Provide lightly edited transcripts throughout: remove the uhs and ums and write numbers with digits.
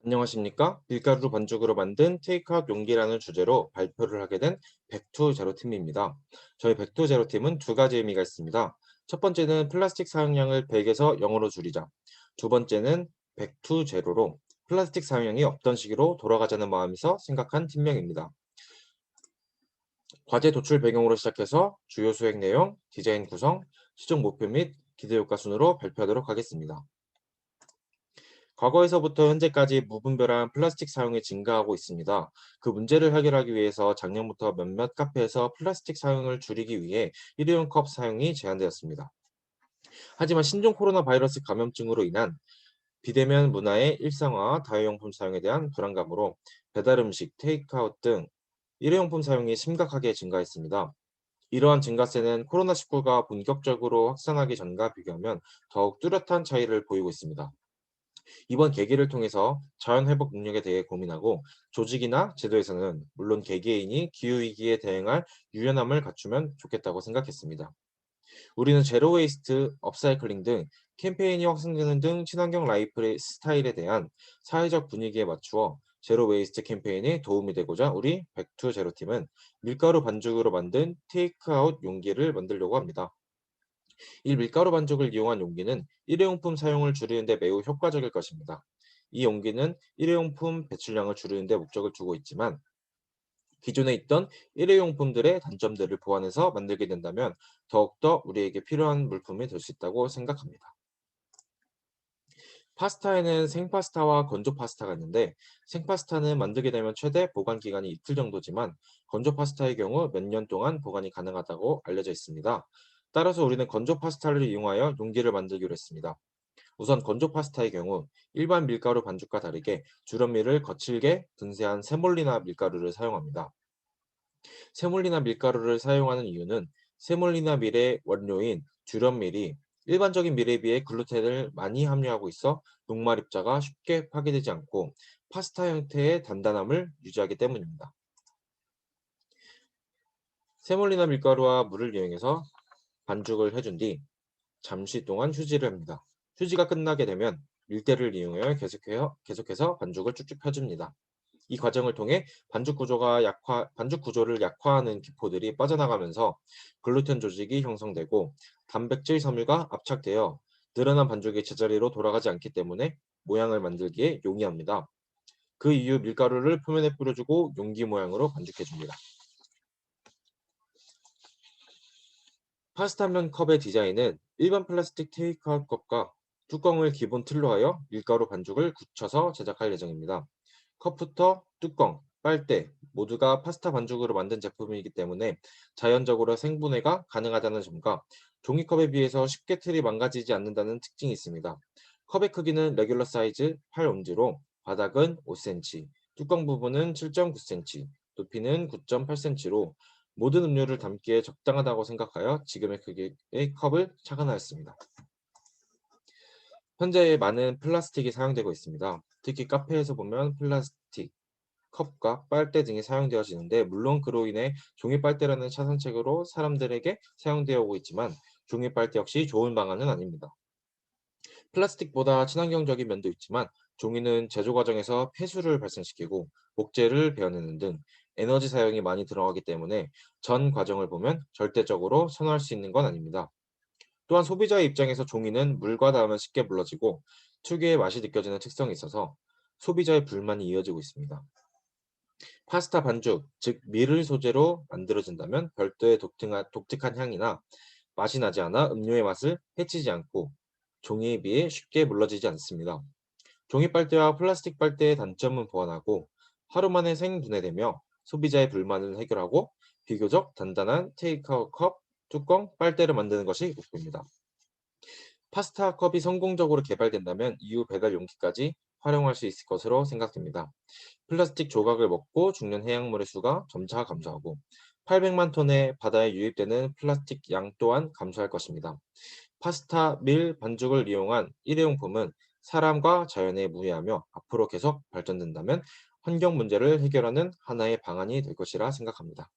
안녕하십니까? 밀가루 반죽으로 만든 테이크아웃 용기라는 주제로 발표를 하게 된 백투제로팀입니다. 저희 백투제로팀은 두 가지 의미가 있습니다. 첫 번째는 플라스틱 사용량을 100에서 0으로 줄이자. 두 번째는 백투제로로 플라스틱 사용량이 없던 시기로 돌아가자는 마음에서 생각한 팀명입니다. 과제 도출 배경으로 시작해서 주요 수행 내용, 디자인 구성, 시정 목표 및 기대 효과 순으로 발표하도록 하겠습니다. 과거에서부터 현재까지 무분별한 플라스틱 사용이 증가하고 있습니다. 그 문제를 해결하기 위해서 작년부터 몇몇 카페에서 플라스틱 사용을 줄이기 위해 일회용 컵 사용이 제한되었습니다. 하지만 신종 코로나 바이러스 감염증으로 인한 비대면 문화의 일상화와 다회용품 사용에 대한 불안감으로 배달 음식, 테이크아웃 등 일회용품 사용이 심각하게 증가했습니다. 이러한 증가세는 코로나19가 본격적으로 확산하기 전과 비교하면 더욱 뚜렷한 차이를 보이고 있습니다. 이번 계기를 통해서 자연회복 능력에 대해 고민하고 조직이나 제도에서는 물론 개개인이 기후위기에 대응할 유연함을 갖추면 좋겠다고 생각했습니다. 우리는 제로 웨이스트, 업사이클링 등 캠페인이 확산되는 등 친환경 라이프 스타일에 대한 사회적 분위기에 맞추어 제로 웨이스트 캠페인에 도움이 되고자 우리 백투 제로팀은 밀가루 반죽으로 만든 테이크아웃 용기를 만들려고 합니다. 이 밀가루 반죽을 이용한 용기는 일회용품 사용을 줄이는 데 매우 효과적일 것입니다. 이 용기는 일회용품 배출량을 줄이는 데 목적을 두고 있지만 기존에 있던 일회용품들의 단점들을 보완해서 만들게 된다면 더욱더 우리에게 필요한 물품이 될 수 있다고 생각합니다. 파스타에는 생파스타와 건조 파스타가 있는데 생파스타는 만들게 되면 최대 보관 기간이 이틀 정도지만 건조 파스타의 경우 몇 년 동안 보관이 가능하다고 알려져 있습니다. 따라서 우리는 건조 파스타를 이용하여 용기를 만들기로 했습니다. 우선 건조 파스타의 경우 일반 밀가루 반죽과 다르게 주런밀을 거칠게 분쇄한 세몰리나 밀가루를 사용합니다. 세몰리나 밀가루를 사용하는 이유는 세몰리나 밀의 원료인 주런밀이 일반적인 밀에 비해 글루텐을 많이 함유하고 있어 녹말 입자가 쉽게 파괴되지 않고 파스타 형태의 단단함을 유지하기 때문입니다. 세몰리나 밀가루와 물을 이용해서 반죽을 해준 뒤 잠시 동안 휴지를 합니다. 휴지가 끝나게 되면 밀대를 이용하여 계속해서 반죽을 쭉쭉 펴줍니다. 이 과정을 통해 반죽 구조를 약화하는 기포들이 빠져나가면서 글루텐 조직이 형성되고 단백질 섬유가 압착되어 늘어난 반죽이 제자리로 돌아가지 않기 때문에 모양을 만들기에 용이합니다. 그 이후 밀가루를 표면에 뿌려주고 용기 모양으로 반죽해줍니다. 파스타면 컵의 디자인은 일반 플라스틱 테이크아웃 컵과 뚜껑을 기본 틀로 하여 밀가루 반죽을 굳혀서 제작할 예정입니다. 컵부터 뚜껑, 빨대 모두가 파스타 반죽으로 만든 제품이기 때문에 자연적으로 생분해가 가능하다는 점과 종이컵에 비해서 쉽게 틀이 망가지지 않는다는 특징이 있습니다. 컵의 크기는 레귤러 사이즈 8온즈로 바닥은 5cm, 뚜껑 부분은 7.9cm, 높이는 9.8cm로 모든 음료를 담기에 적당하다고 생각하여 지금의 크기의 컵을 착안하였습니다. 현재 많은 플라스틱이 사용되고 있습니다. 특히 카페에서 보면 플라스틱, 컵과 빨대 등이 사용되어지는데 물론 그로 인해 종이 빨대라는 차선책으로 사람들에게 사용되어 오고 있지만 종이 빨대 역시 좋은 방안은 아닙니다. 플라스틱보다 친환경적인 면도 있지만 종이는 제조 과정에서 폐수를 발생시키고 목재를 베어내는 등 에너지 사용이 많이 들어가기 때문에 전 과정을 보면 절대적으로 선호할 수 있는 건 아닙니다. 또한 소비자의 입장에서 종이는 물과 닿으면 쉽게 물러지고 특유의 맛이 느껴지는 특성이 있어서 소비자의 불만이 이어지고 있습니다. 파스타 반죽, 즉 밀을 소재로 만들어진다면 별도의 독특한 향이나 맛이 나지 않아 음료의 맛을 해치지 않고 종이에 비해 쉽게 물러지지 않습니다. 종이 빨대와 플라스틱 빨대의 단점은 보완하고 하루 만에 생분해되며 소비자의 불만을 해결하고 비교적 단단한 테이크아웃 컵, 뚜껑, 빨대를 만드는 것이 목표입니다. 파스타 컵이 성공적으로 개발된다면 이후 배달 용기까지 활용할 수 있을 것으로 생각됩니다. 플라스틱 조각을 먹고 죽는 해양물의 수가 점차 감소하고 800만 톤의 바다에 유입되는 플라스틱 양 또한 감소할 것입니다. 파스타, 밀, 반죽을 이용한 일회용품은 사람과 자연에 무해하며 앞으로 계속 발전된다면 환경 문제를 해결하는 하나의 방안이 될 것이라 생각합니다.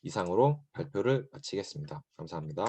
이상으로 발표를 마치겠습니다. 감사합니다.